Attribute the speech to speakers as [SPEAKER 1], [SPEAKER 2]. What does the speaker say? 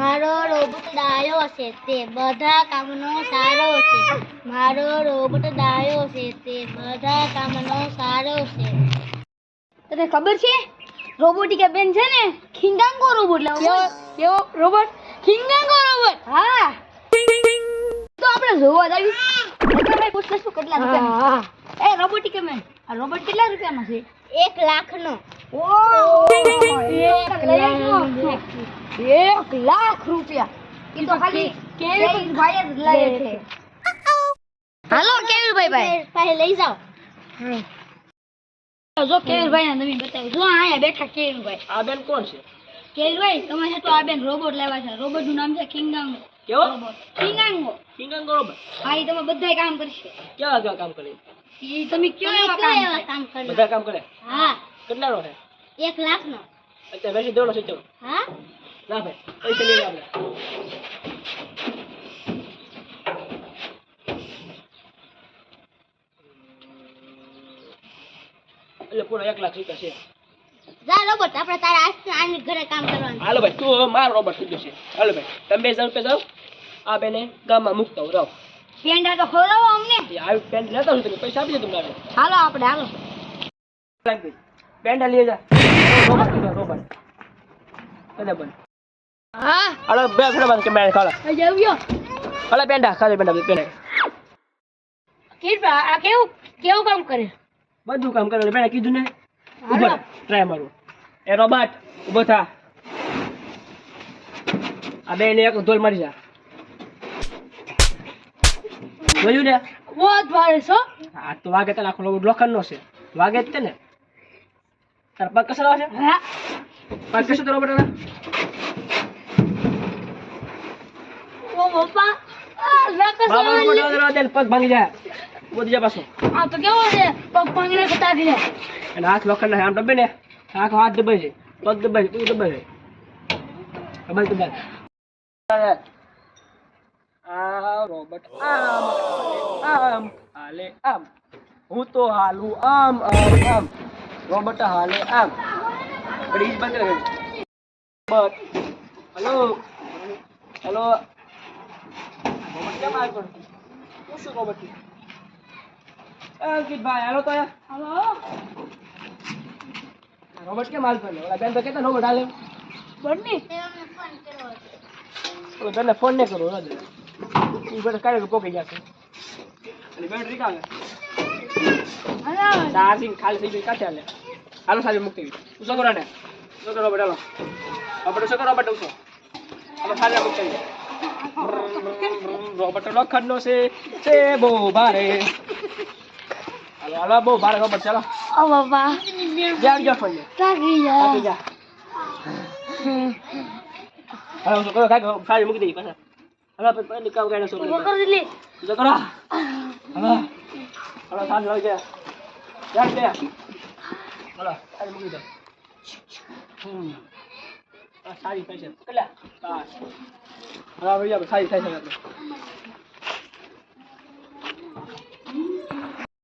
[SPEAKER 1] મારો રોબોટ ડાયો છે તે બધા કામનો સારો છે. મારો રોબોટ ડાયો છે તે બધા કામનો સારો છે. તને ખબર છે રોબોટિકા બેન છે ને ખિંગાંગો રોબોટ લાવો. કેવો રોબોટ? ખિંગાંગો રોબોટ. હા તો આપણે જોવા જાવી. ભાઈ પૂછલે શું કેટલા રૂપિયાનો? એ રોબોટિકા બેન આ રોબોટ કેટલા રૂપિયાનો છે? 1 લાખનો. ઓહ 1 લાખ રૂપિયા. ઈ તો ખાલી કેવી ભાઈ જ લે છે. હાલો કેવીરભાઈ પાસે લઈ જાઓ. જો કેવીરભાઈ ને તમે બતાવો. જો અહીંયા બેઠા કેવીરભાઈ.
[SPEAKER 2] આ બેન કોણ છે?
[SPEAKER 1] કેવીરભાઈ તમારે તો આ બેન રોબોટ લેવા છે. રોબોટ નું નામ છે ખિંગાંગો.
[SPEAKER 2] કેવો?
[SPEAKER 1] ખિંગાંગો.
[SPEAKER 2] ખિંગાંગો રોબોટ.
[SPEAKER 1] હા ઈ તમે બધાય કામ કરશે.
[SPEAKER 2] કેવા કેવા કામ કરે?
[SPEAKER 1] ઈ તમે કેવા એવા કામ કરે?
[SPEAKER 2] બધા કામ કરે.
[SPEAKER 1] હા.
[SPEAKER 2] કેટલાનો છે?
[SPEAKER 1] 1 લાખનો.
[SPEAKER 2] અત્યારે વેચી દેવાનો છે તો.
[SPEAKER 1] હા.
[SPEAKER 2] ના ભાઈ પૈસા લઈ આપણે. એટલે પૂરા 1 લાખ રૂપિયા છે.
[SPEAKER 1] જા રોબોટ આપણે તારા આની ઘરે કામ કરવાનું.
[SPEAKER 2] હાલો ભાઈ તું હવે મારો રોબોટ થઈ જશે. હાલો ભાઈ તમે 2000 રૂપિયા જાઓ. આ બેને ગામમાં મૂકતા હો રહો.
[SPEAKER 1] પેંડા તો ખવડાવો અમને.
[SPEAKER 2] આવી પેન્ટ લેતા હું તમે પૈસા આપી દે તમને.
[SPEAKER 1] હાલો આપણે હાલો.
[SPEAKER 2] પેન્ડા લઈ જા. રોબોટ કદે બન.
[SPEAKER 1] હા
[SPEAKER 2] હાલો બે ઘરે બંધ કે મેં ખાલા.
[SPEAKER 1] આવ્યો.
[SPEAKER 2] હાલો પેન્ડા ખાલી પેન્ડા પેન્ડા.
[SPEAKER 1] કેવીરભાઈ આ કેવું કામ કરે?
[SPEAKER 2] બધું કામ કરે. મેં કીધું ને ઉભો ટ્રાય મારું. એ રોબોટ ઉભો થા. આ બેને એક ધોલ મારી જા. જોયું ને?
[SPEAKER 1] બહુ ભારે છો.
[SPEAKER 2] આ તો વાગે તને આખો લોખંડનો છે. વાગે જ તે ને. તાર પગ કસા છે?
[SPEAKER 1] હા
[SPEAKER 2] પગ કસા તો રોબોટ ના?
[SPEAKER 1] ઓ બાપા આ લાકસ
[SPEAKER 2] બાબા રોબોટ દે પગ ભાંગી જાય. બોધી જા પાછો.
[SPEAKER 1] આ તો કેવો છે પગ ભાંગીને ખતા દે.
[SPEAKER 2] અને હાથ લોખંડના આમ દબે ને. આખો હાથ દબાઈ છે. પગ દબાઈ છે. તું દબાઈ છે. દબાઈ દબાઈ. આ રોબોટ આમ હાલે આમ. હું તો હાલું આમ આમ આમ. રોબોટ હાલે આમ. પ્લીઝ બંધ કર. બટ હેલો હેલો રોબોટ કેમ આવ્યો? હું શું રોબોટ છું? અંકિત ભાઈ હાલો તો
[SPEAKER 1] હાલો
[SPEAKER 2] રોબોટ કેમ હાલ પડે? ઓલા બેન તો કેતા રોબોટ હાલે.
[SPEAKER 1] બન્ની
[SPEAKER 2] તો તને ફોન ને કરો રોજ. ઈ બેટા કાલે પોકી જશે. અને બેટરી કાલે.
[SPEAKER 1] હાલો
[SPEAKER 2] ચાર્જિંગ ખાલી થઈ ગઈ કાચે હાલે. હાલો સારી મુક્તિ. ઉસો કરો ને. ઉસો કરો રોબોટ હાલો. આપણે ઉસો કરો રોબોટ ઉસો. હાલો સારી મુક્તિ. રોબોટ લોખંડનો છે બહુ ભારે. હાલો હાલો બહુ ભારે રોબોટ ચાલો.
[SPEAKER 1] ઓ બાપા
[SPEAKER 2] જાવ ફોન ને.
[SPEAKER 1] તાકી
[SPEAKER 2] તાકી
[SPEAKER 1] જા.
[SPEAKER 2] જા. હાલો ઉસો કરો કાકો સારી મૂકી દઈ પાછા. હાલો પછી કામ કાઢો છો.
[SPEAKER 1] ઓ કર દિલી.
[SPEAKER 2] ઉસો કરો. હાલો હાલો સારી લાગી જા. યાર દે. હાલો સારી મૂકી દો. આ સારી થાય છે. કેટલા? 5. હાલો ભાઈ આપણે સારી થાય છે આપણે.